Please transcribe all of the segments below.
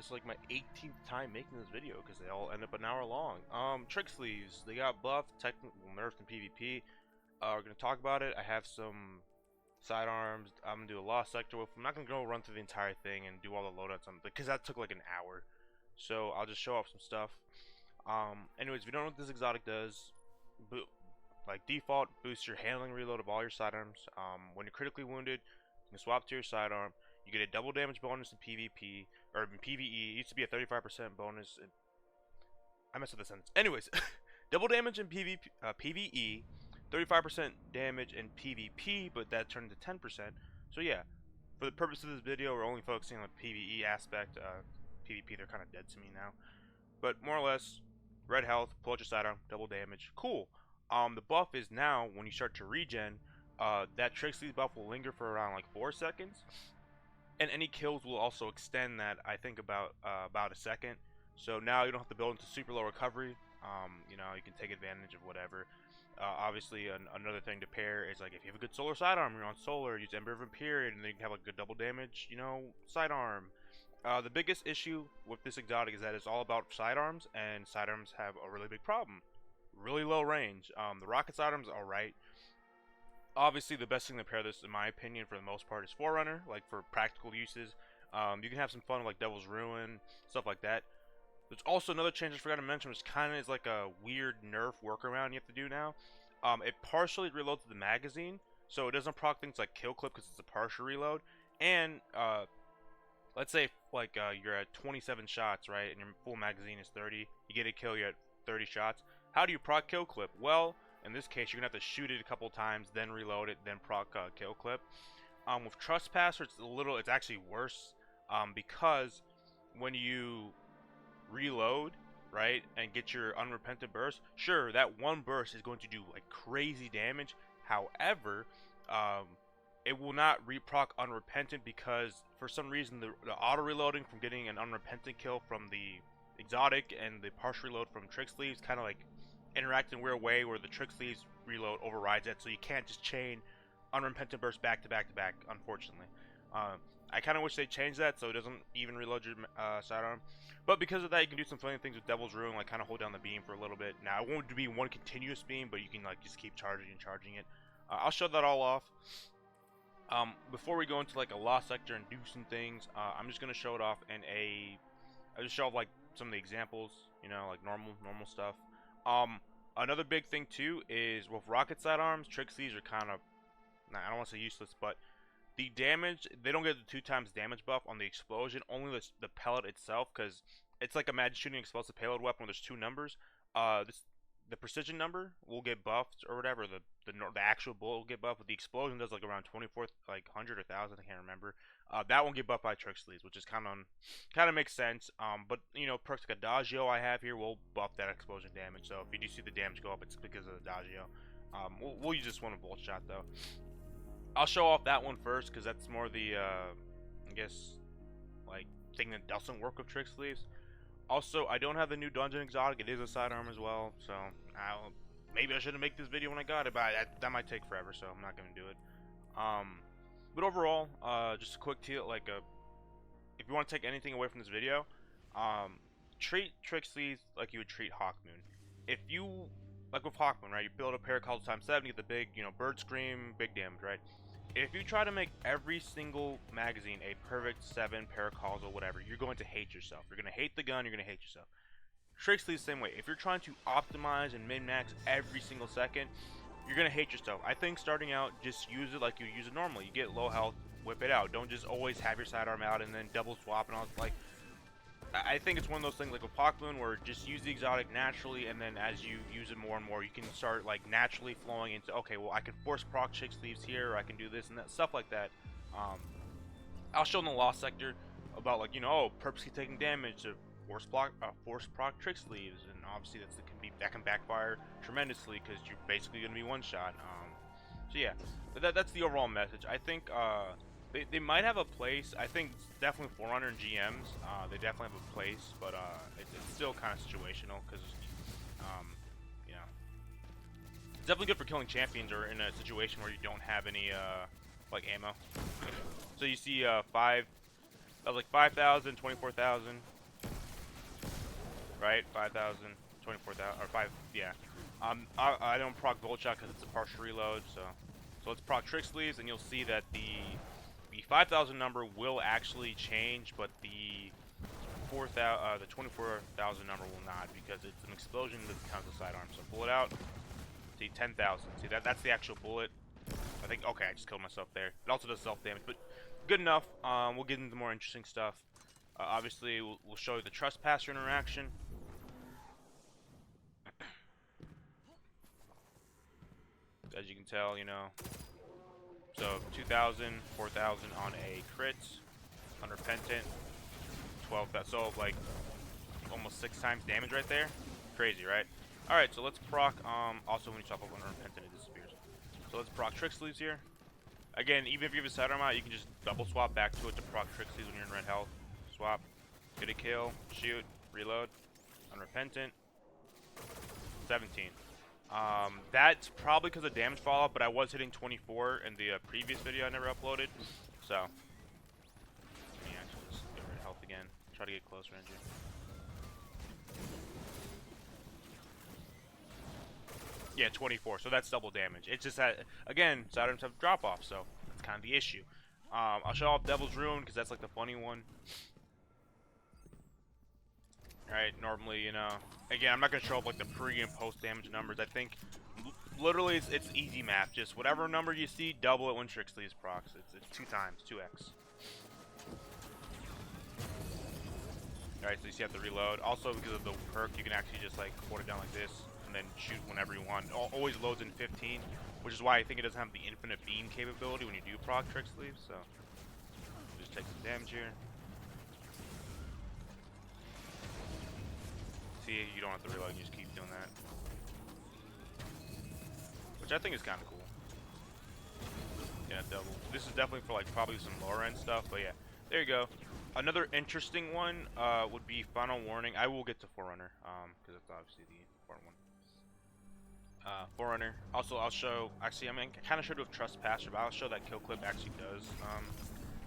This is like my 18th time making this video because they all end up an hour long. Tricksleeves, they got buffed, technical nerfed in PvP. We're gonna talk about it. I have some sidearms. I'm gonna do a lost sector with. I'm not gonna go run through the entire thing and do all the loadouts on because that took like an hour. So I'll just show off some stuff. Anyways, if you don't know what this exotic does, like default boosts your handling reload of all your sidearms. When you're critically wounded, you can swap to your sidearm. You get a double damage bonus in PvP, or in PvE. It used to be a 35% bonus. I messed up the sentence. Anyways, double damage in PvE, 35% damage in PvP, but that turned to 10%. So yeah, for the purpose of this video, we're only focusing on the PvE aspect. PvP, they're kind of dead to me now. But more or less, red health, pull out your sidearm, double damage. Cool. The buff is now, when you start to regen, that Tricksleeves buff will linger for around like 4 seconds. And any kills will also extend that, I think, about a second. So now you don't have to build into super low recovery. You know, you can take advantage of whatever. Obviously, another thing to pair is like if you have a good solar sidearm, you're on solar, use Ember of Empyrean, and then you can have a good double damage, you know, sidearm. The biggest issue with this exotic is that it's all about sidearms, and sidearms have a really big problem. Really low range. The rocket sidearms are alright. Obviously, the best thing to pair this, in my opinion, for the most part, is Forerunner, like for practical uses. You can have some fun with like Devil's Ruin, stuff like that. There's also another change I forgot to mention, which kind of is like a weird nerf workaround you have to do now. It partially reloads the magazine, so it doesn't proc things like kill clip because it's a partial reload. And let's say like you're at 27 shots, right, and your full magazine is 30. You get a kill, you're at 30 shots. How do you proc kill clip? Well, in this case, you're gonna have to shoot it a couple times, then reload it, then proc kill clip. With Trespasser, it's actually worse because when you reload, right, and get your unrepentant burst, sure, that one burst is going to do like crazy damage. However, it will not reproc unrepentant because for some reason the auto reloading from getting an unrepentant kill from the exotic and the partial reload from Tricksleeves kind of like interact in a weird way where the Tricksleeves reload overrides it, so you can't just chain unrepentant burst back to back to back, unfortunately. I kind of wish they changed that so it doesn't even reload your sidearm. But because of that, you can do some funny things with Devil's Ruin, like kind of hold down the beam for a little bit. Now, it won't be one continuous beam, but you can like just keep charging and charging it. I'll show that all off. Before we go into like a lost sector and do some things, I'm just gonna show it off in I'll just show off like some of the examples, you know, like normal stuff. Another big thing too is with rocket sidearms, Tricksleeves are kind of, I don't want to say useless, but the damage, they don't get the 2 times damage buff on the explosion, only the pellet itself, because it's like imagine shooting an explosive payload weapon where there's 2 numbers. The precision number will get buffed or whatever, the actual bullet will get buffed, but the explosion does like around 24, like 100 or 1000, I can't remember. That won't get buffed by Tricksleeves, which is kind of makes sense. But you know, perks like Adagio I have here will buff that explosion damage. So if you do see the damage go up, it's because of Adagio. We'll use this one with Volt Shot though. I'll show off that one first because that's more the I guess like thing that doesn't work with Tricksleeves. Also, I don't have the new dungeon exotic. It is a sidearm as well, so maybe I shouldn't make this video when I got it, but that might take forever, so I'm not gonna do it. But overall, just a quick tip, like if you want to take anything away from this video, treat Tricksleeves like you would treat Hawkmoon. If you like with Hawkmoon, right, you build a Paracalls times 7, you get the big, you know, bird scream, big damage, right? If you try to make every single magazine a perfect 7 Paracalls or whatever, you're going to hate yourself. You're going to hate the gun, you're going to hate yourself. Tricksleeves the same way. If you're trying to optimize and min-max every single second, you're going to hate yourself. I think starting out, just use it like you use it normally. You get low health, whip it out. Don't just always have your sidearm out and then double swap and all. Like, I think it's one of those things like with Hawkmoon where just use the exotic naturally, and then as you use it more and more, you can start like naturally flowing into, okay, well I can force proc Tricksleeves here, or I can do this and that, stuff like that. I'll show in the lost sector about like, you know, oh, purposely taking damage to force proc Tricksleeves, and obviously that can backfire tremendously because you're basically going to be one shot. So yeah, that's the overall message. I think they might have a place. I think definitely Forerunner and GMs, they definitely have a place, but it's still kind of situational because, you know, it's definitely good for killing champions or in a situation where you don't have any like ammo. So you see 5 That was like 5,000, 24,000, right? 5,000, 24,000, or 5, yeah. I don't proc Volt Shot because it's a partial reload, so let's proc Tricksleeves, and you'll see that the 5,000 number will actually change, but the 24,000 number will not, because it's an explosion that counts as sidearm. So pull it out. See, 10,000. See, that's the actual bullet. I think, okay, I just killed myself there. It also does self-damage, but good enough. We'll get into more interesting stuff. Obviously, we'll show you the Trespasser interaction. As you can tell, you know. So, 2,000, 4,000 on a crit. Unrepentant. 12,000. So, like, almost 6 times damage right there. Crazy, right? Alright, so let's proc, also when you swap up on Unrepentant, it disappears. So let's proc Tricksleeves here. Again, even if you have a sidearm out, you can just double swap back to it to proc Tricksleeves when you're in red health. Swap, get a kill, shoot, reload, Unrepentant. 17. That's probably because of damage fallout, but I was hitting 24 in the previous video I never uploaded. So, let me actually just get red health again. Try to get close range here. Yeah, 24. So that's double damage. It's just that, again, sidearms have drop off, so that's kind of the issue. I'll show off Devil's Ruin because that's like the funny one. Alright, normally, you know, again, I'm not going to show up like the pre and post damage numbers. I think literally it's easy math. Just whatever number you see, double it when Tricksleeves procs. It's 2 times, 2x. Alright, so you see you have to reload. Also, because of the perk, you can actually just like hold it down like this and then shoot whenever you want. Always loads in 15, which is why I think it doesn't have the infinite beam capability when you do proc Tricksleeves. So just take some damage here. See, you don't have to reload, you just keep doing that. Which I think is kind of cool. Yeah, double. This is definitely for like probably some lower end stuff, but yeah. There you go. Another interesting one would be Final Warning. I will get to Forerunner, because that's obviously the important one. Forerunner. Also, I'll show, actually, I kind of showed with Trespasser, but I'll show that kill clip actually does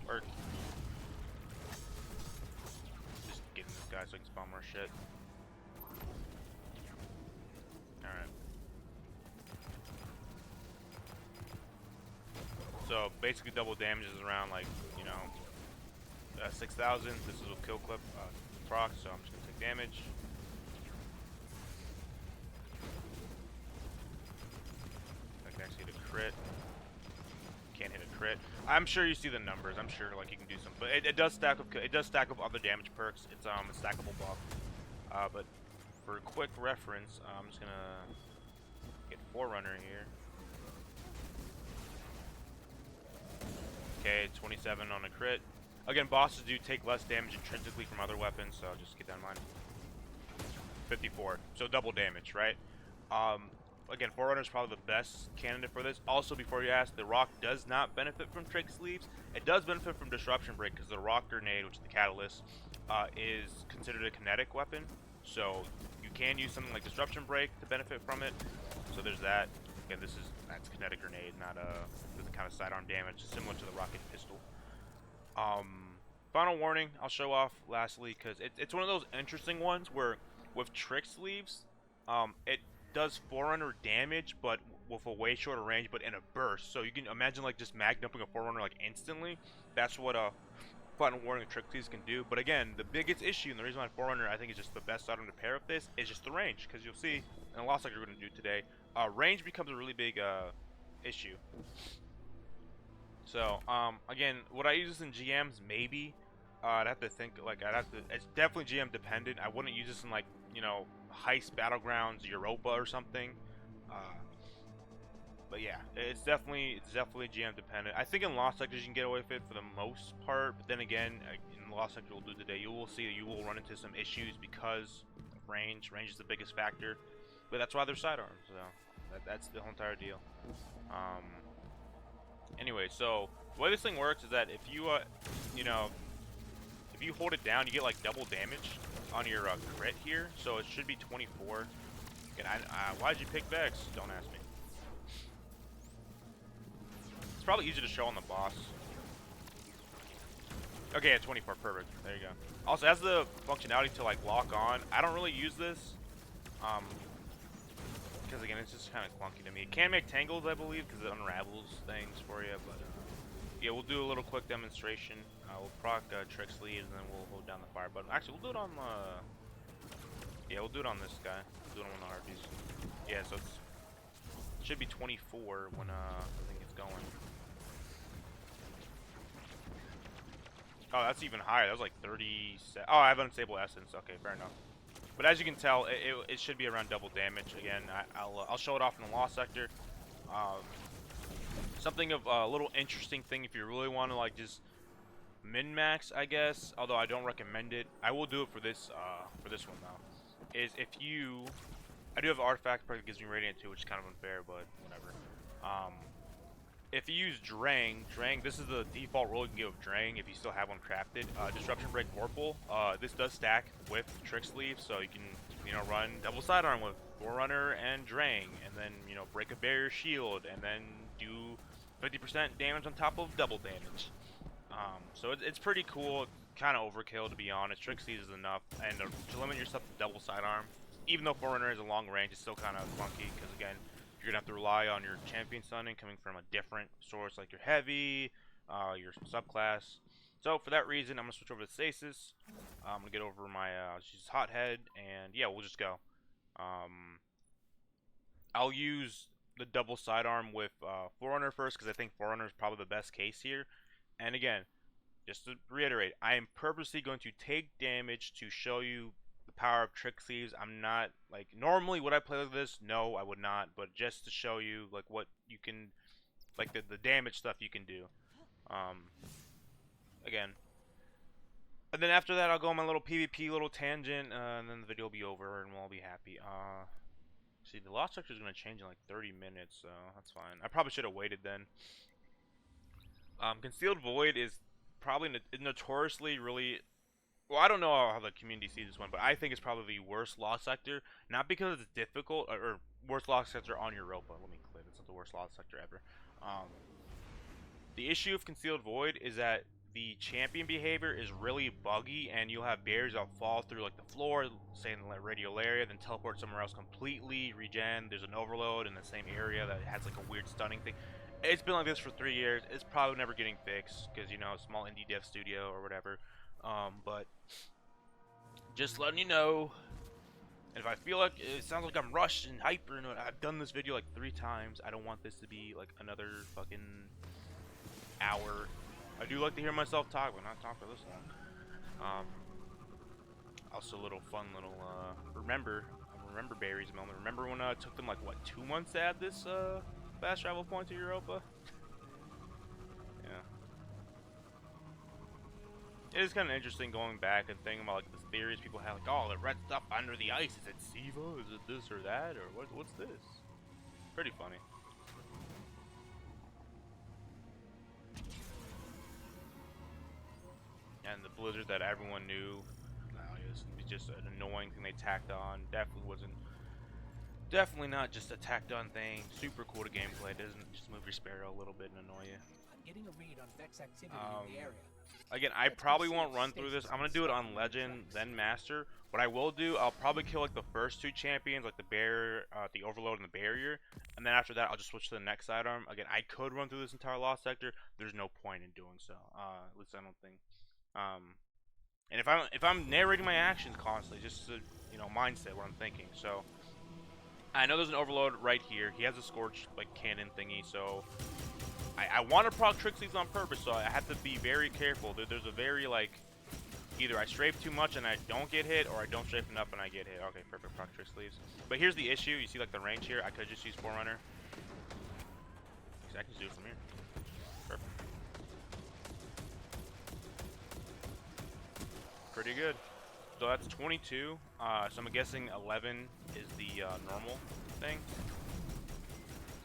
work. Just getting this guy so I can spawn more shit. Alright. So, basically double damage is around, like, you know, 6,000. This is with kill clip proc, so I'm just going to take damage. I can actually hit a crit. Can't hit a crit. I'm sure you see the numbers. I'm sure like you can do some, but it does stack up. It does stack up other damage perks. It's a stackable buff. But for a quick reference, I'm just gonna get Forerunner here. Okay, 27 on a crit. Again, bosses do take less damage intrinsically from other weapons, so just keep that in mind. 54, so double damage, right? Again, Forerunner is probably the best candidate for this. Also, before you ask, the Rock does not benefit from Tricksleeves. It does benefit from Disruption Break because the Rock Grenade, which is the catalyst, is considered a kinetic weapon. So you can use something like Disruption Break to benefit from it. So there's that. Again, that's kinetic grenade, not the kind of sidearm damage, similar to the rocket pistol. Final Warning, I'll show off lastly because it's one of those interesting ones where with Tricksleeves, it does Forerunner damage, but with a way shorter range, but in a burst. So you can imagine like just mag dumping a Forerunner like instantly. That's what Final Warning and Tricksleeves can do. But again, the biggest issue and the reason why Forerunner I think is just the best item to pair with this is just the range, because you'll see, and a lot like we're going to do today, range becomes a really big issue. So again, would I use this in GMs? Maybe. I'd have to think. Like it's definitely GM dependent. I wouldn't use this in like, you know, Heist Battlegrounds Europa or something. But yeah, it's definitely GM dependent. I think in Lost Sectors you can get away with it for the most part, but then again, in the Lost Sector we'll do today, you will see that you will run into some issues because of range. Range is the biggest factor, but that's why they're sidearms. So that's the whole entire deal. Anyway, so the way this thing works is that if you you know, if you hold it down, you get like double damage on your crit here, so it should be 24. And why'd you pick Vex? Don't ask me. It's probably easy to show on the boss. Okay, yeah, 24, perfect. There you go. Also, has the functionality to like lock on. I don't really use this, um, because again, it's just kind of clunky to me. It can make tangles, I believe, because it unravels things for you. But yeah, we'll do a little quick demonstration. We'll proc Tricksleeves, and then we'll hold down the fire button. Actually, we'll do it on yeah, we'll do it on this guy. We'll do it on the harpies. Yeah, so it should be 24 when the thing gets going. Oh, that's even higher. That was like 30. Oh, I have unstable essence. Okay, fair enough. But as you can tell, it should be around double damage. Again, I'll show it off in the Lost Sector. Um, something of a little interesting thing if you really want to like just min-max, I guess. Although I don't recommend it. I will do it for this one though. Is if you, I do have artifact that gives me radiant too, which is kind of unfair, but whatever. If you use Drang, this is the default role you can get with Drang if you still have one crafted. Disruption Break Vorpal. This does stack with Tricksleeves, so you can, run double sidearm with Forerunner and Drang, and then, break a barrier shield, and then do 50% damage on top of double damage. So it's pretty cool. Kind of overkill, to be honest. Tricksleeves is enough, and to limit yourself to double sidearm, even though Forerunner is a long range, it's still kind of funky, because again, you're gonna have to rely on your champion stunning coming from a different source, like your heavy, your subclass. So for that reason, I'm gonna switch over to stasis. I'm gonna get over my she's hothead, and yeah, we'll just go. I'll use the double sidearm with Forerunner first because I think Forerunner is probably the best case here. And again, just to reiterate, I am purposely going to take damage to show you the power of Tricksleeves. I'm not, like, normally would I play like this? No, I would not, but just to show you, like, what you can, like, the damage stuff you can do. Again. And then after that, I'll go on my little PvP little tangent, and then the video will be over, and we'll all be happy. See, the Lost Sector is going to change in, like, 30 minutes, so that's fine. I probably should have waited then. Concealed Void is probably notoriously really. Well, I don't know how the community sees this one, but I think it's probably the worst Lost Sector. Not because it's difficult, or worst Lost Sector on Europa. Let me click. It's not the worst Lost Sector ever. The issue of Concealed Void is that the champion behavior is really buggy, and you'll have barriers that fall through like the floor, say in the radial area, then teleport somewhere else completely, regen. There's an overload in the same area that has like a weird stunning thing. It's been like this for 3 years. It's probably never getting fixed because, small indie dev studio or whatever. But just letting you know. And if I feel like it sounds like I'm rushed and hyper, and I've done this video like 3 times, I don't want this to be like another fucking hour. I do like to hear myself talk, but not talk for this long. Also, a little fun little remember berries moment. Remember when it took them like what 2 months to add this fast travel point to Europa? Yeah. It is kind of interesting going back and thinking about like the theories people have, like, oh, the red stuff under the ice, is it SIVA? Is it this or that? Or what's this? Pretty funny. And the blizzard that everyone knew, it's just an annoying thing they tacked on. Definitely not just a tacked on thing. Super cool to gameplay. It doesn't just move your sparrow a little bit and annoy you. I'm getting a read on Vex activity in the area. Again, I probably won't run through this. I'm gonna do it on Legend, then Master. What I will do, I'll probably kill like the first 2 champions, like the barrier, the overload, and the barrier, and then after that, I'll just switch to the next sidearm. Again, I could run through this entire Lost Sector. There's no point in doing so. At least I don't think. And if I'm narrating my actions constantly, just to, mindset what I'm thinking. So I know there's an overload right here. He has a scorch like cannon thingy, so. I want to proc Tricksleeves on purpose, so I have to be very careful. There's a very, like, either I strafe too much and I don't get hit, or I don't strafe enough and I get hit. Okay, perfect, proc Tricksleeves. But here's the issue. You see, like, the range here? I could just use Forerunner. I can just do it from here. Perfect. Pretty good. So that's 22. So I'm guessing 11 is the normal thing.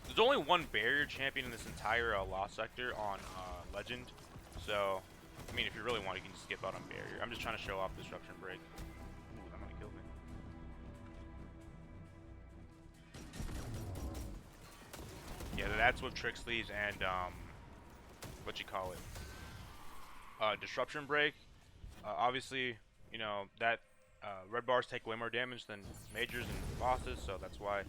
There's only one barrier champion in this entire Lost Sector on Legend, so, I mean, if you really want, you can just skip out on barrier. I'm just trying to show off Disruption Break. Ooh, that might kill me. Yeah, that's what Tricksleeves and, Disruption Break. Obviously, you know that red bars take way more damage than majors and bosses, so that's why.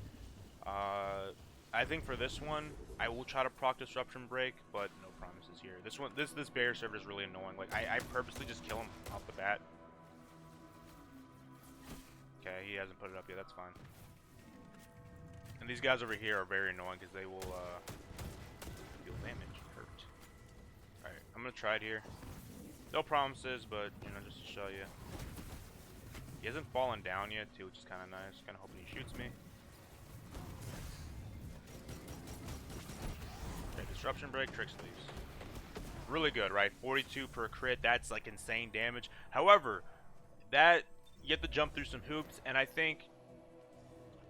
I think for this one, I will try to proc Disruption Break, but no promises here. This barrier server is really annoying. Like I purposely just kill him off the bat. Okay, he hasn't put it up yet. That's fine. And these guys over here are very annoying because they will deal damage, hurt. All right, I'm gonna try it here. No promises, but you know, just to show you. He hasn't fallen down yet, too, which is kind of nice. Kind of hoping he shoots me. Okay, Disruption Break, Tricksleeves. Really good, right? 42 per crit. That's like insane damage. However, that you have to jump through some hoops, and I think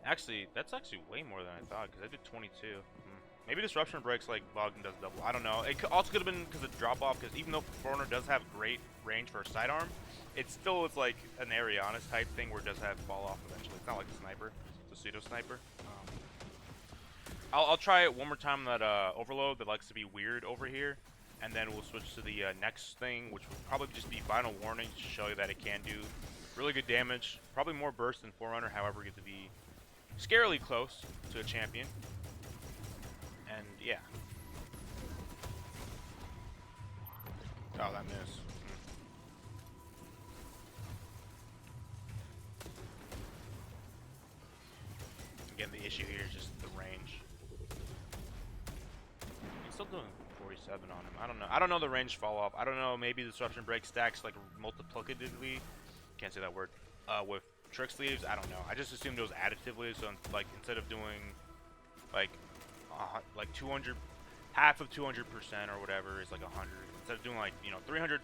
actually that's actually way more than I thought because I did 22. Maybe Disruption Breaks like bugged and does double. I don't know. It also could have been because of drop off. Because even though Forerunner does have great range for a sidearm, it's like an Ariana's type thing where it does have fall off eventually. It's not like a sniper. It's a pseudo sniper. I'll try it one more time on that overload that likes to be weird over here, and then we'll switch to the next thing, which will probably just be Final Warning to show you that it can do really good damage. Probably more burst than Forerunner. However, you get to be scarily close to a champion. And yeah. Oh, that missed. Again, the issue here is just the range. He's still doing 47 on him. I don't know. I don't know the range fall off. I don't know. Maybe the Disruption Break stacks like multiplicatively. Can't say that word. With Tricksleeves, I don't know. I just assumed it was additively. So like instead of doing like 200, half of 200% or whatever is like 100. Instead of doing like 300%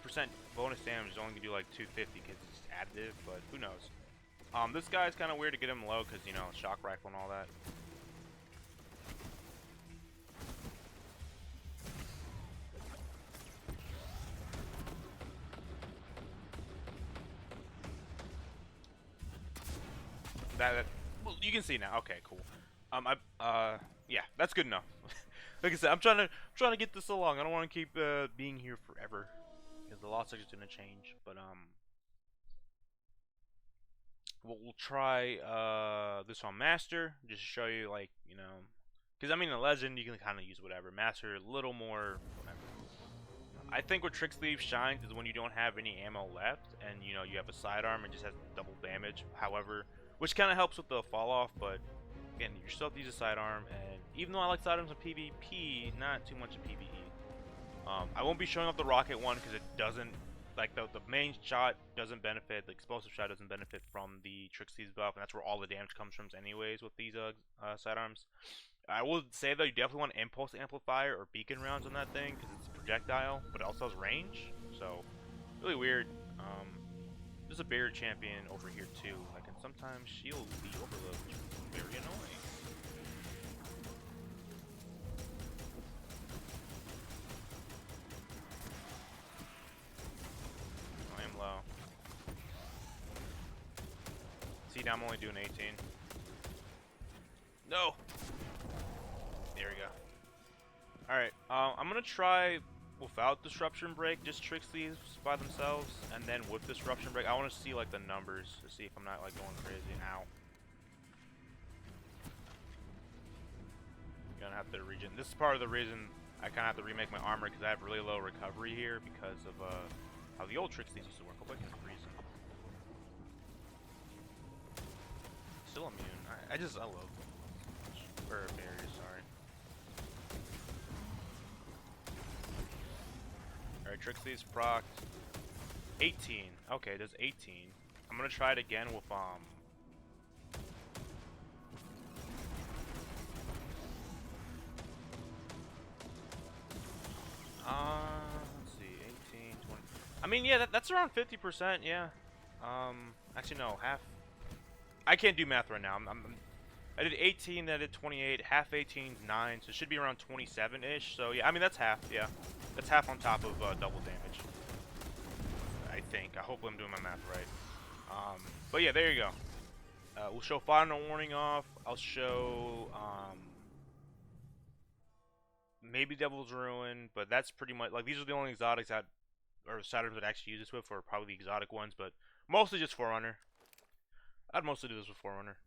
bonus damage, it's only gonna do like 250 because it's additive. But who knows? This guy's kind of weird to get him low because shock rifle and all that. Well, you can see now. Okay, cool. Yeah, that's good enough. Like I said, I'm trying to get this along. I don't want to keep being here forever because the lots are just gonna change. But we'll try this on Master just to show you, like, because I mean, in Legend you can kind of use whatever. Master a little more whatever. I think what Tricksleeves shines is when you don't have any ammo left and you have a sidearm and just has double damage. However, which kind of helps with the fall off, but again, you still have to use a sidearm. And even though I like sidearms in PvP, not too much in PvE. I won't be showing off the rocket one because it doesn't, like, the main shot doesn't benefit, the explosive shot doesn't benefit from the Tricksleeves buff, and that's where all the damage comes from anyways with these sidearms. I will say though, you definitely want impulse amplifier or beacon rounds on that thing because it's a projectile, but it also has range. So really weird. There's a barrier champion over here too. I can sometimes shield the overload, which is very annoying. I am low. See, now I'm only doing 18. No. There we go. Alright, I'm gonna try without Disruption Break, just Tricksleeves by themselves, and then with Disruption Break, I want to see like the numbers to see if I'm not like going crazy. Ow. Gonna have to regen. This is part of the reason I kind of have to remake my armor because I have really low recovery here because of how the old Tricksleeves used to work. Hope I can freeze him. Still immune. I love barriers. Sorry. Alright, Tricksleeves proc 18. Okay, there's 18. I'm gonna try it again with let's see, 18, 20. I mean, yeah, that's around 50%, yeah. Actually no, half. I can't do math right now. I did 18, then I did 28. Half 18 is 9, so it should be around 27-ish. So yeah, I mean that's half. Yeah, that's half on top of double damage. I think. I hope I'm doing my math right. But yeah, there you go. We'll show Final Warning off. I'll show maybe Devil's Ruin, but that's pretty much like these are the only exotics that or sidearms I'd actually use this with, or probably the exotic ones, but mostly just Forerunner. I'd mostly do this with Forerunner.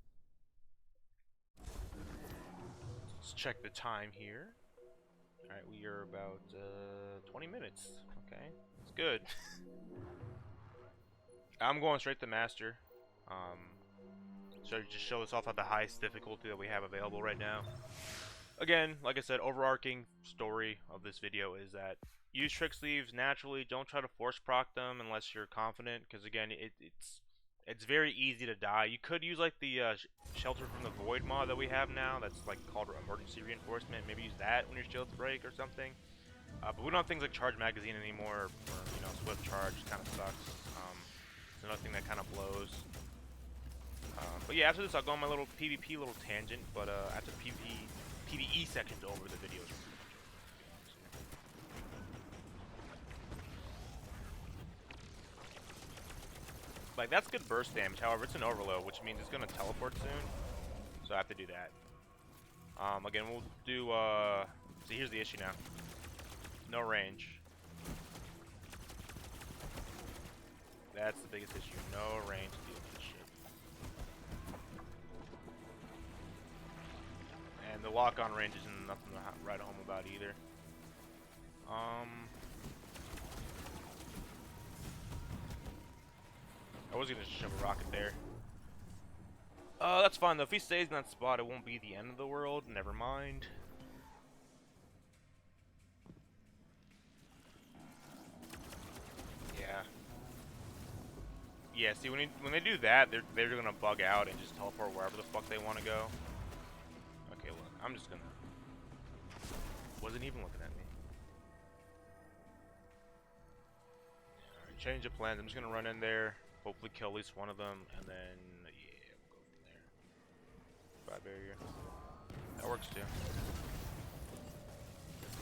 Let's check the time here. Alright, we are about 20 minutes. Okay, that's good. I'm going straight to Master. So just show us off at the highest difficulty that we have available right now. Again, like I said, overarching story of this video is that use Tricksleeves naturally. Don't try to force proc them unless you're confident, because again, it's very easy to die. You could use like the Shelter from the Void mod that we have now. That's like called Emergency Reinforcement. Maybe use that when your shields break or something. But we don't have things like Charge Magazine anymore, or you know, Swift Charge. Kind of sucks. It's another thing that kind of blows. But yeah, after this, I'll go on my little PvP little tangent. But after the PvE section over the videos. Like, that's good burst damage. However, it's an overload, which means it's gonna teleport soon. So I have to do that. Again, we'll do. See, here's the issue now. No range. That's the biggest issue. No range to deal with this shit. And the lock-on range isn't nothing to write home about either. I was gonna shove a rocket there. That's fine though. If he stays in that spot, it won't be the end of the world. Never mind. Yeah. Yeah. See, when they do that, they're gonna bug out and just teleport wherever the fuck they want to go. Okay, look. I'm just gonna. Wasn't even looking at me. Alright, change of plans. I'm just gonna run in there. Hopefully kill at least one of them, and then, yeah, we'll go from there. Fire barrier. That works too.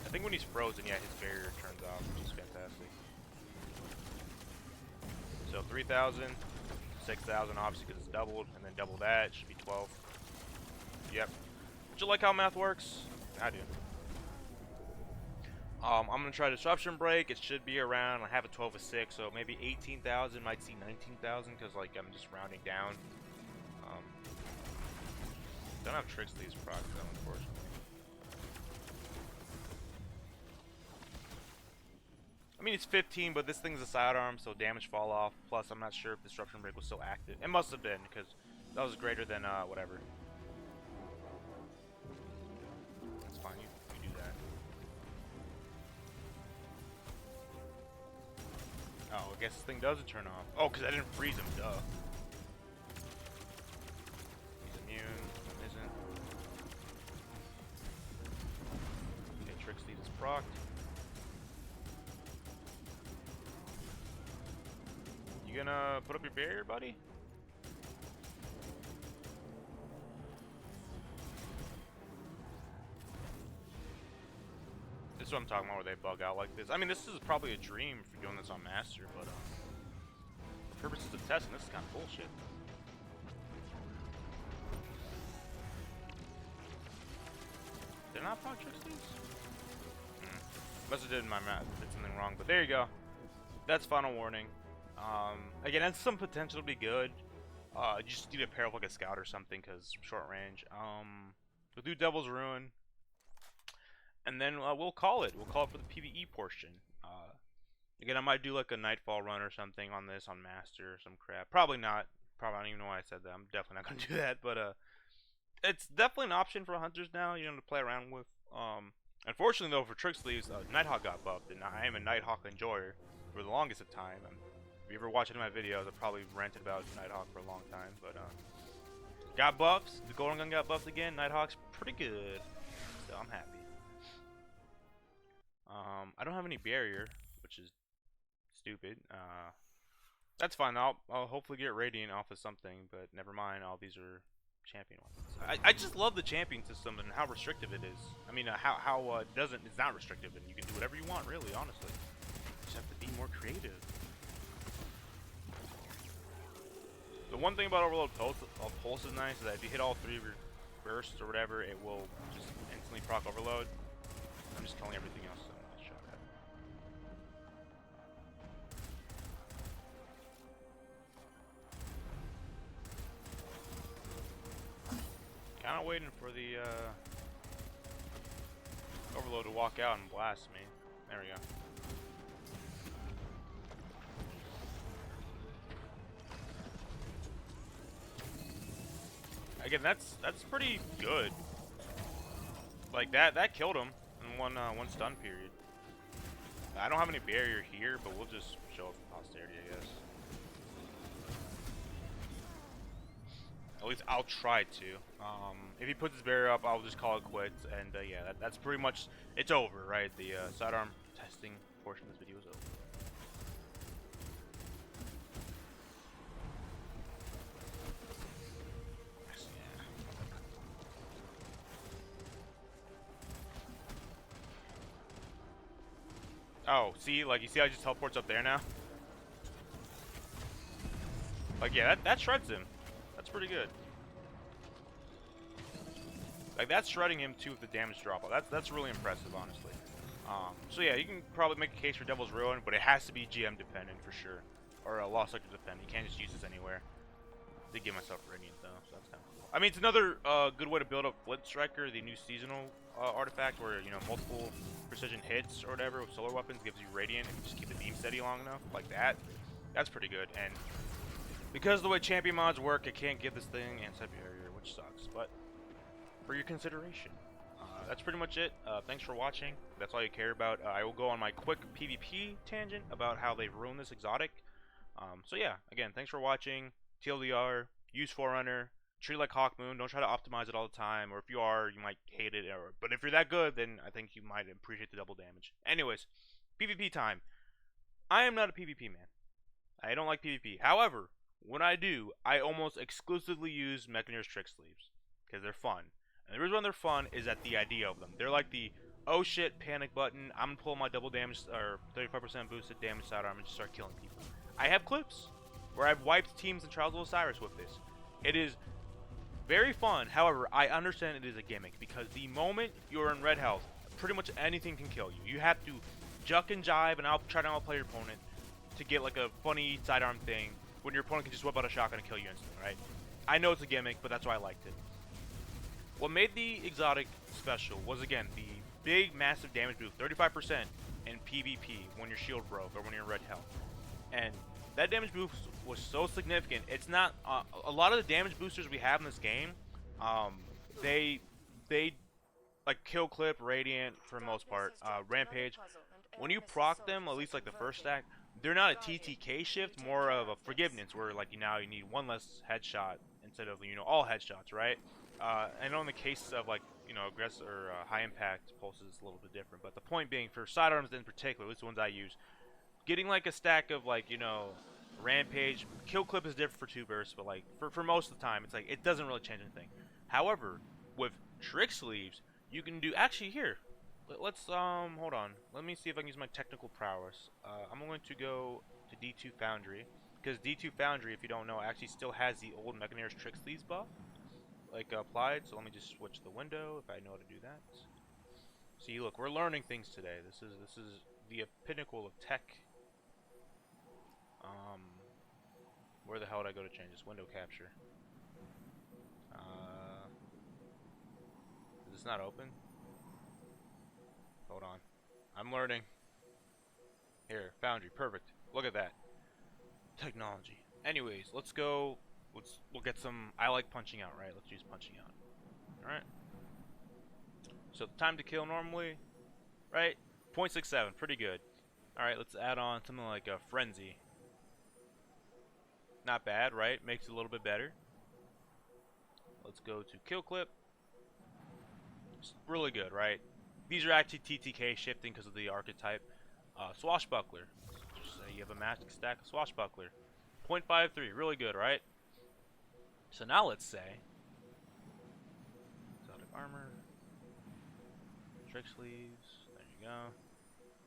I think when he's frozen, yeah, his barrier turns off, which is fantastic. So 3,000, 6,000 obviously because it's doubled, and then double that, it should be 12. Yep. Don't you like how math works? I do. I'm gonna try Disruption Break. It should be around. I have a 12 of 6, so maybe 18,000. Might see 19,000 because like I'm just rounding down. Don't have Tricksleeves proc though, unfortunately. I mean, it's 15, but this thing's a sidearm, so damage fall off. Plus, I'm not sure if Disruption Break was still active. It must have been because that was greater than whatever. That's fine. You do that. Oh, I guess this thing doesn't turn off. Oh, because I didn't freeze him, duh. He's immune, isn't. Okay, Tricksleeves is procced. You gonna put up your barrier, buddy? This is what I'm talking about, where they bug out like this. I mean, this is probably a dream for doing this on Master, but for purposes of testing, this is kind of bullshit. Did I not proc Tricksleeves? Must have did in my math. Did something wrong, but there you go. That's final warning. Again, that's some potential to be good. You just need a pair of like a scout or something, because short range. We'll do Devil's Ruin. And then we'll call it. We'll call it for the PvE portion. Again, I might do like a Nightfall run or something on this, on Master or some crap. Probably not. Probably, I don't even know why I said that. I'm definitely not going to do that. But it's definitely an option for hunters now, you know, to play around with. Unfortunately, though, for Tricksleeves, Nighthawk got buffed, and I am a Nighthawk enjoyer for the longest of time. If you ever watch any of my videos, I probably ranted about Nighthawk for a long time. But got buffs. The Golden Gun got buffed again. Nighthawk's pretty good, so I'm happy. I don't have any barrier, which is stupid. That's fine. I'll hopefully get Radiant off of something, but never mind. All these are champion weapons. I just love the champion system and how restrictive it is. I mean, how it's not restrictive, and you can do whatever you want, really, honestly. You just have to be more creative. The one thing about Overload Pulse is nice is that if you hit all 3 of your bursts or whatever, it will just instantly proc Overload. I'm just killing everything else, so I'm not shot at. kind of waiting for the overload to walk out and blast me. There we go. Again, that's pretty good. Like that killed him in one stun period. I don't have any barrier here, but we'll just show it for posterity, I guess. At least I'll try to. If he puts his barrier up, I'll just call it quits. And yeah, that's pretty much, it's over, right? The sidearm testing portion of this video is over. Oh, see, like, you see how he just teleports up there now? Like, yeah, that shreds him. That's pretty good. Like, that's shredding him too with the damage drop off. That's really impressive, honestly. So yeah, you can probably make a case for Devil's Ruin, but it has to be GM dependent for sure. Or Lost Sector dependent. You can't just use this anywhere. I did give myself Radiant though, so that's kind of cool. I mean, it's another good way to build up Flint Striker, the new seasonal artifact where, you know, multiple precision hits or whatever with solar weapons gives you Radiant if you just keep the beam steady long enough, like that. That's pretty good. And because of the way champion mods work, I can't give this thing anti-barrier, which sucks, but for your consideration. That's pretty much it. Thanks for watching. That's all you care about. I will go on my quick PvP tangent about how they've ruined this exotic. So yeah, again, thanks for watching. TLDR, use Forerunner, treat it like Hawkmoon. Don't try to optimize it all the time, or if you are, you might hate it. But if you're that good, then I think you might appreciate the double damage. Anyways, PvP time. I am not a PvP man. I don't like PvP. However, when I do, I almost exclusively use Mechanier's Tricksleeves because they're fun. And the reason why they're fun is that the idea of them. They're like the oh shit panic button. I'm gonna pull my double damage or 35% boosted damage sidearm and just start killing people. I have clips where I've wiped teams in Trials of Osiris with this. It is very fun. However, I understand it is a gimmick because the moment you're in red health, pretty much anything can kill you. You have to juck and jive and try to outplay your opponent to get like a funny sidearm thing when your opponent can just whip out a shotgun and kill you instantly, right? I know it's a gimmick, but that's why I liked it. What made the exotic special was, again, the big, massive damage boost, 35% in PvP when your shield broke or when you're in red health. And that damage boost was so significant. It's not a lot of the damage boosters we have in this game. They like kill clip, radiant for the most part, rampage. When you proc them, at least like the first stack, they're not a TTK shift, more of a forgiveness where like you need one less headshot instead of all headshots, right? I know in the case of like aggressive or high impact pulses, it's a little bit different. But the point being, for sidearms in particular, at least the ones I use, getting like a stack of like rampage, kill clip is different for 2 bursts, but like for most of the time, it's like it doesn't really change anything. However, with Tricksleeves, you can do here. Let's hold on. Let me see if I can use my technical prowess. I'm going to go to D2 Foundry because D2 Foundry, if you don't know, actually still has the old Mechanier's Tricksleeves buff like applied. So let me just switch the window if I know how to do that. See, look, we're learning things today. This is the pinnacle of tech. Where the hell did I go to change this window capture? Is this not open? Hold on. I'm learning. Here, Foundry, perfect. Look at that. Technology. Anyways, let's go. We'll get some. I like punching out, right? Let's use punching out. Alright. So time to kill normally, right? 0.67, pretty good. Alright, let's add on something like a frenzy. Not bad, right? Makes it a little bit better. Let's go to kill clip. It's really good, right? These are actually TTK shifting because of the archetype. Swashbuckler. Just say you have a magic stack of Swashbuckler. 0.53, really good, right? So now let's say exotic armor, Tricksleeves. There you go.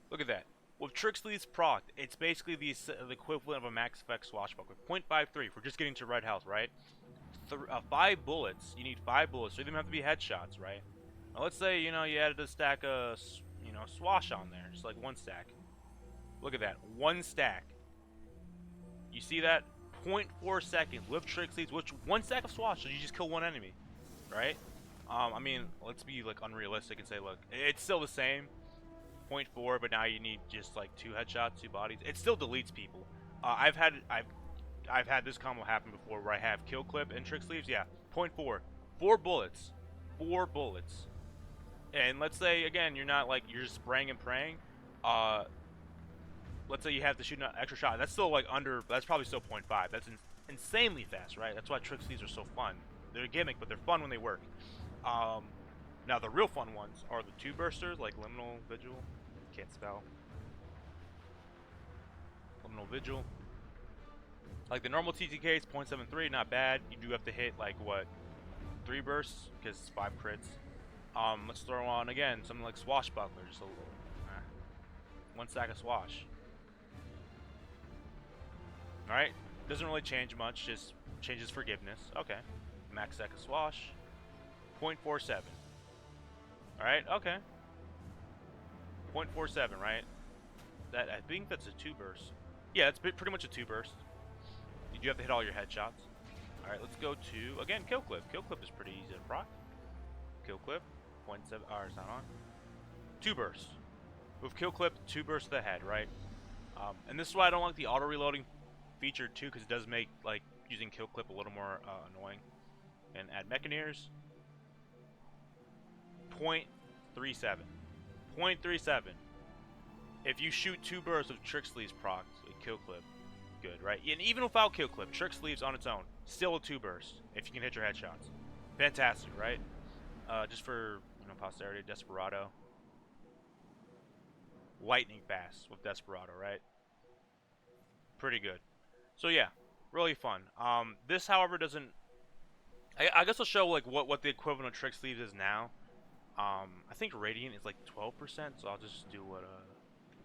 Look at that. With Tricksleeves procced, it's basically the equivalent of a max effect Swashbuckler. 0.53 for just getting to red health, right? 5 bullets. You need 5 bullets, so they don't have to be headshots, right? Now let's say you added a stack of swash on there, just like 1 stack. Look at that, 1 stack. You see that? 0.4 seconds with Tricksleeves, which 1 stack of swash, so you just kill 1 enemy, right? I mean, let's be like unrealistic and say, look, it's still the same, point 0.4, but now you need just like 2 headshots, 2 bodies. It still deletes people. I've had this combo happen before where I have kill clip and trick sleeves. Yeah, point 0.4, 4 bullets, 4 bullets. And let's say again, you're not like you're just spraying and praying. Uh, let's say you have to shoot an extra shot. That's still like under. That's probably still point 0.5. That's insanely fast, right? That's why trick sleeves are so fun. They're a gimmick, but they're fun when they work. Um, Now the real fun ones are the 2 bursters, like Liminal Vigil. Can't spell. Liminal Vigil. Like the normal TTK is 0.73, not bad. You do have to hit like what, 3 bursts because it's 5 crits. Let's throw on again something like Swashbuckler, just a little, 1 stack of Swash. All right, doesn't really change much, just changes forgiveness. Okay, max stack of Swash, 0.47. All right, okay, 0.47, right? That I think that's a 2 burst. Yeah, that's pretty much a 2 burst. You do have to hit all your headshots. All right, let's go to again kill clip. Kill clip is pretty easy to proc. Kill clip, 0.7. It's not on. 2 bursts. With kill clip, 2 bursts to the head, right? And this is why I don't like the auto reloading feature too, because it does make like using kill clip a little more annoying. And add Mechaneers, 0.37. 0.37. If you shoot 2 bursts of Tricksleeves proc with kill clip, good, right? And even without kill clip, Tricksleeves on its own, still a 2 burst if you can hit your headshots. Fantastic, right? Just for posterity, Desperado. Lightning fast with Desperado, right? Pretty good. So yeah, really fun. This, however, doesn't. I guess I'll show like what the equivalent of Tricksleeves is now. I think Radiant is like 12%, so I'll just do what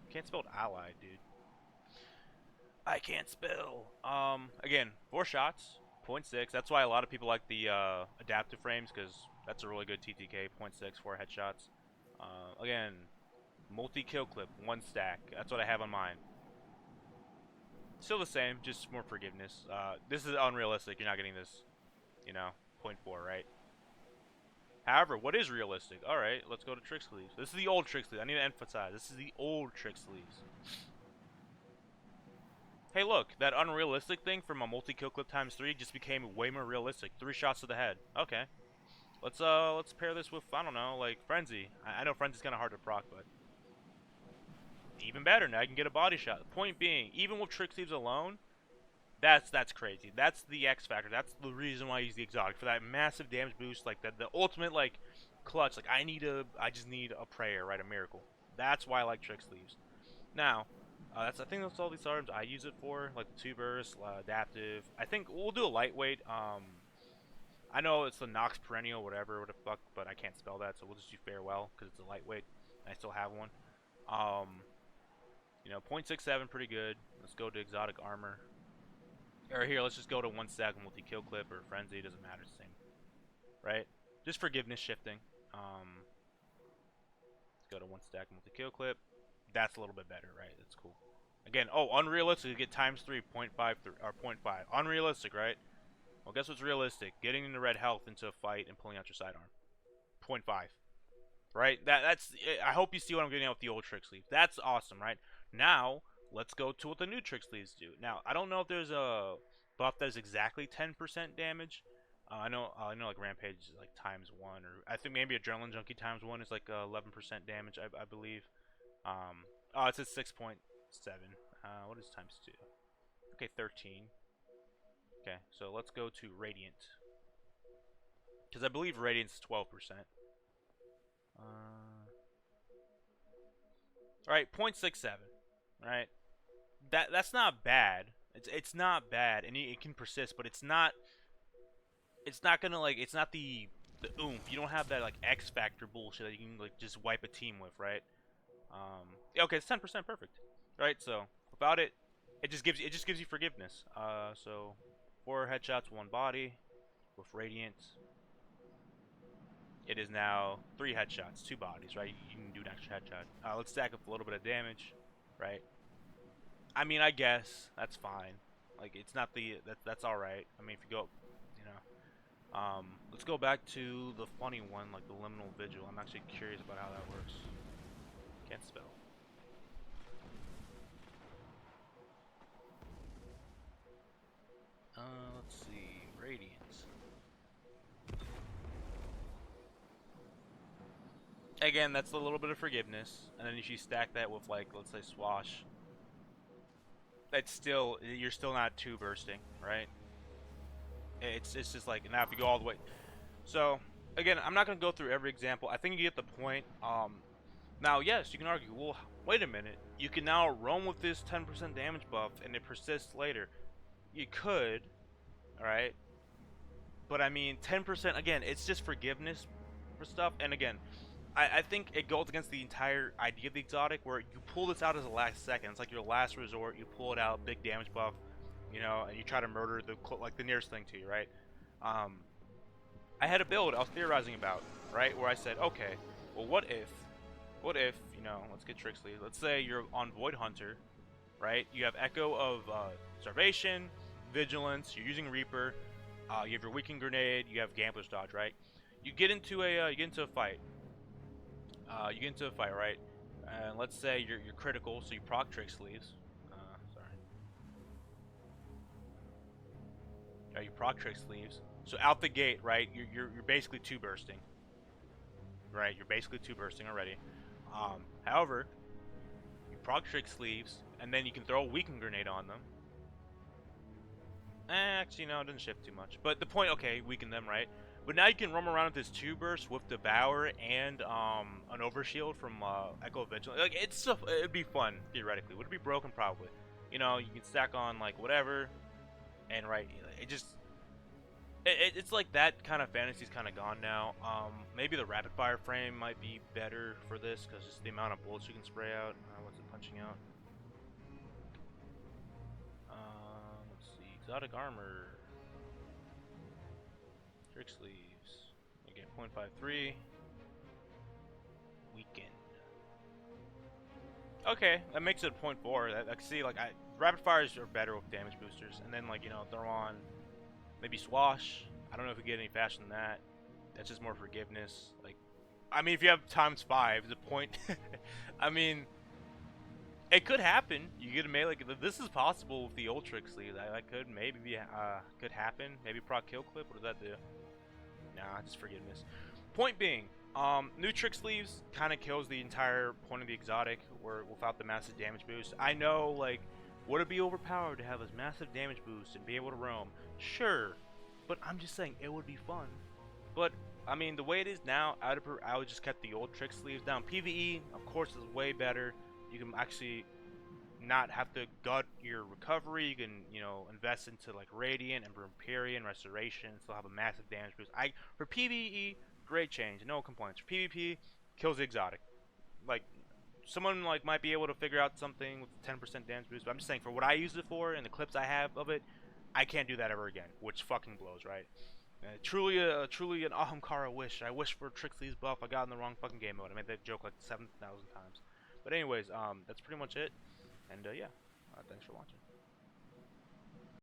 can't spell Allied, dude. I can't spell. Again, 4 shots, 0.6. That's why a lot of people like the adaptive frames, because that's a really good TTK. 0.6, 4 headshots. Again, multi-kill clip, 1 stack. That's what I have on mine. Still the same, just more forgiveness. This is unrealistic. You're not getting this, 0.4, right? However, what is realistic? All right, let's go to Tricksleeves. This is the old Tricksleeves. I need to emphasize. This is the old Tricksleeves. Hey, look, that unrealistic thing from a multi-kill clip ×3 just became way more realistic. 3 shots to the head. Okay, let's pair this with, I don't know, like Frenzy. I know Frenzy's kind of hard to proc, but even better. Now you can get a body shot. Point being, even with Tricksleeves alone, that's crazy. That's the X factor. That's the reason why I use the exotic for that massive damage boost, like the ultimate like clutch. Like I just need a prayer, right? A miracle. That's why I like Tricksleeves. Now, I think that's all these arms I use it for, like the 2 burst, adaptive. I think we'll do a lightweight. I know it's the Nox Perennial, whatever, what the fuck, but I can't spell that, so we'll just do Farewell because it's a lightweight. I still have one. 0.67, pretty good. Let's go to exotic armor. Or here, let's just go to 1 stack multi-kill clip or frenzy. Doesn't matter, the same, right? Just forgiveness shifting. Let's go to 1 stack multi-kill clip. That's a little bit better, right? That's cool. Again, unrealistic. You get ×3, 0.5 or 0.5. Unrealistic, right? Well, guess what's realistic? Getting into red health into a fight and pulling out your sidearm. 0.5. Right? That's. I hope you see what I'm getting at with the old Tricksleeve. That's awesome, right? Now, let's go to what the new Tricksleeves do. Now, I don't know if there's a buff that is exactly 10% damage. I know like Rampage is like ×1, or I think maybe Adrenaline Junkie ×1 is like 11% damage, I believe. It says 6.7. What is ×2? Okay, 13. Okay, so let's go to Radiant, because I believe Radiant's 12%. Alright, 0.67. Right? That's not bad. It's not bad, and it can persist, but it's not gonna like, it's not the oomph. You don't have that like X factor bullshit that you can like just wipe a team with, right? Yeah, okay, it's 10% perfect. Right? So without it, it just gives you forgiveness. So 4 headshots, 1 body with Radiant. It is now 3 headshots, 2 bodies, right? You can do an extra headshot. Let's stack up a little bit of damage, right? I mean, I guess that's fine. Like, it's not the that's all right. I mean, if you go, you know, Let's go back to the funny one, like the liminal vigil. I'm actually curious about how that works. Can't spell. Let's see. Radiance. Again, that's a little bit of forgiveness, and then if you stack that with, like, let's say swash, that's still, you're still not two bursting, right? It's just like, now if you go all the way. So again, I'm not gonna go through every example. I think you get the point. Now yes, you can argue, well, wait a minute, you can now roam with this 10% damage buff and it persists later. You could, all right, but I mean, 10% again, it's just forgiveness for stuff. And again, I think it goes against the entire idea of the exotic, where you pull this out as a last second. It's like your last resort. You pull it out, big damage buff, you know, and you try to murder the like the nearest thing to you, right? Um, I had a build I was theorizing about, right, where I said, okay, well, what if, you know, let's get Tricksleeves. Let's say you're on Void Hunter, right? You have Echo of Starvation, Vigilance. You're using Reaper. You have your Weakened Grenade. You have Gambler's Dodge, right? You get into a fight. You get into a fight, right? And let's say you're critical, so you proc Tricksleeves. Sorry. You proc Tricksleeves. So out the gate, right? You're basically two bursting. Right? You're basically two bursting already. However, you proc Tricksleeves, and then you can throw a Weakened Grenade on them. Actually, no, it doesn't shift too much. But the point, okay, weaken them, right? But now you can roam around with this 2-burst with Devour and an Overshield from Echo Vigilance. Like, it'd be fun, theoretically. Would it be broken? Probably. You know, you can stack on, like, whatever. And, right, it's like that kind of fantasy's kind of gone now. Maybe the rapid fire frame might be better for this, because just the amount of bullets you can spray out. What's it punching out? Let's see. Exotic armor. Tricksleeves. You get 0.53. Weaken. Okay, that makes it 0.4. I see, like, rapid fires are better with damage boosters. And then, like, you know, throw on maybe Swash. I don't know if we get any faster than that. That's just more forgiveness. Like, I mean, if you have ×5, the point. I mean, it could happen. You get a melee. This is possible with the old Tricksleeves. That could maybe be could happen. Maybe proc kill clip. What does that do? Nah, just forgiveness. Point being, new Tricksleeves kind of kills the entire point of the exotic, or without the massive damage boost. I know, like, would it be overpowered to have this massive damage boost and be able to roam? Sure, but I'm just saying it would be fun. But I mean, the way it is now, I would just kept the old Tricksleeves down. PVE, of course, is way better. You can actually not have to gut your recovery. You can, you know, invest into like Radiant and Empyrean Restoration, still have a massive damage boost. For PvE, great change, no complaints. For PvP, kills the exotic. Like, someone like might be able to figure out something with 10% damage boost, but I'm just saying, for what I use it for and the clips I have of it, I can't do that ever again, which fucking blows, right? Truly an Ahamkara wish. I wish for Tricksleeves buff. I got in the wrong fucking game mode. I made that joke like 7,000 times. But anyways, that's pretty much it. And yeah, thanks for watching.